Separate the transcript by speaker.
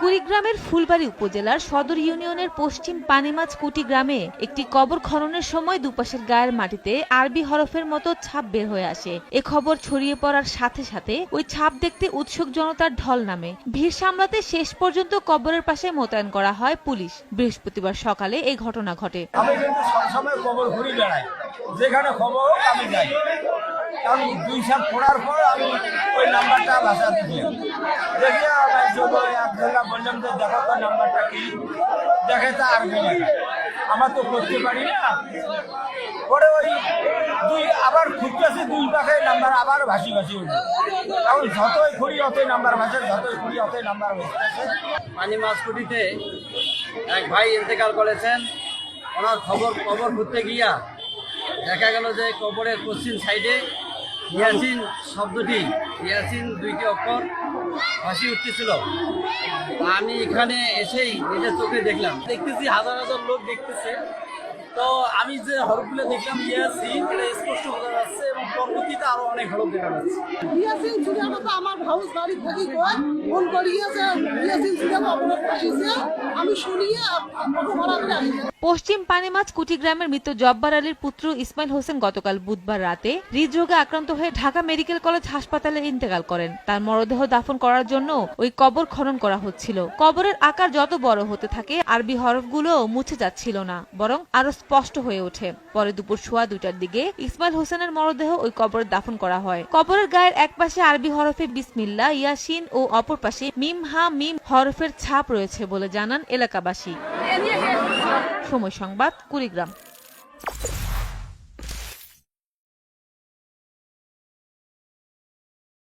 Speaker 1: কুড়িগ্রামের ফুলবাড়ী উপজেলার সদর ইউনিয়নের পশ্চিম পানিমাছ কুটি গ্রামে একটি কবর খননের সময় দুপাশের গায়ের মাটিতে আরবি হরফের মতো ছাপ বের হয়ে আসে। এ খবর ছড়িয়ে পড়ার সাথে সাথে ওই ছাপ দেখতে উৎসুক জনতার ঢল নামে। ভিড় সামলাতে শেষ পর্যন্ত কবরের পাশে মোতায়েন করা হয় পুলিশ। বৃহস্পতিবার সকালে এই ঘটনা ঘটে।
Speaker 2: আমি কিন্তু সবসময় কবর ঘুরে বেড়াই, যেখানে খবর আমি যাই। কারণ 2 সাল পড়ার পর আমি ওই নাম্বারটা ভাষা দিলাম, দেখে একজনরা বললাম যে দেখো তো নাম্বারটা কি, দেখে তা আরবি লেখা, আমার তো করতে পারি না। পরে ওই আবার খুঁজতেছি 2 পাখায় নাম্বার আবার ভাসি উঠবে। কারণ যতই ঘুরি অতই নাম্বার ভাসে, যতই ঘুরি অতই নাম্বার ভাসতেছে।
Speaker 3: পানিমাছ কুটিতে এক ভাই ইন্তেকাল করেছেন। ওনার কবর ঘুরতে গিয়া দেখা গেল যে কবরের পশ্চিম সাইডে ইয়াসিন শব্দটি, ইয়াসিন 2টি অক্ষর ভাসি উঠতেছিল। আমি এখানে এসেই নিজের চোখে দেখতেছি হাজার হাজার লোক দেখতেছে। তো আমি যে হরফগুলো দেখলাম ইয়াসিন, এটা স্পষ্ট বোঝা যাচ্ছে এবং পরবর্তীতে আরো অনেক হরফ দেখা যাচ্ছে।
Speaker 4: ইয়াসিন সুরিয়ানো তো আমার হাউস বাড়ি থেকে ফোন করিয়েছে, ইয়াসিন সুরিয়ানো অপরাধ ফাঁসিছে, আমি শুনিয়ে আপনাকে ভাড়া করে আসি।
Speaker 1: পশ্চিম পানিমাছ কুটি গ্রামের মৃত জব্বার আলীর পুত্র ইসমাইল হোসেন গতকাল বুধবার রাতে হৃদরোগে আক্রান্ত হয়ে ঢাকা মেডিকেল কলেজ হাসপাতালে ইন্তেকাল করেন। তার মরদেহ দাফন করার জন্য ওই কবর খনন করা হচ্ছিল। কবরের আকার যত বড় হতে থাকে আরবি হরফগুলো মুছে যাচ্ছিল না, বরং আরো স্পষ্ট হয়ে ওঠে। পরে দুপুর 2:15টার দিকে ইসমাইল হোসেনের মরদেহ ওই কবরে দাফন করা হয়। কবরের গায়ের এক পাশে আরবি হরফে বিসমিল্লাহ, ইয়াসিন ও অপর পাশে মিম হা মিম হরফের ছাপ রয়েছে বলে জানান এলাকাবাসী। সময় সংবাদ, কুড়িগ্রাম।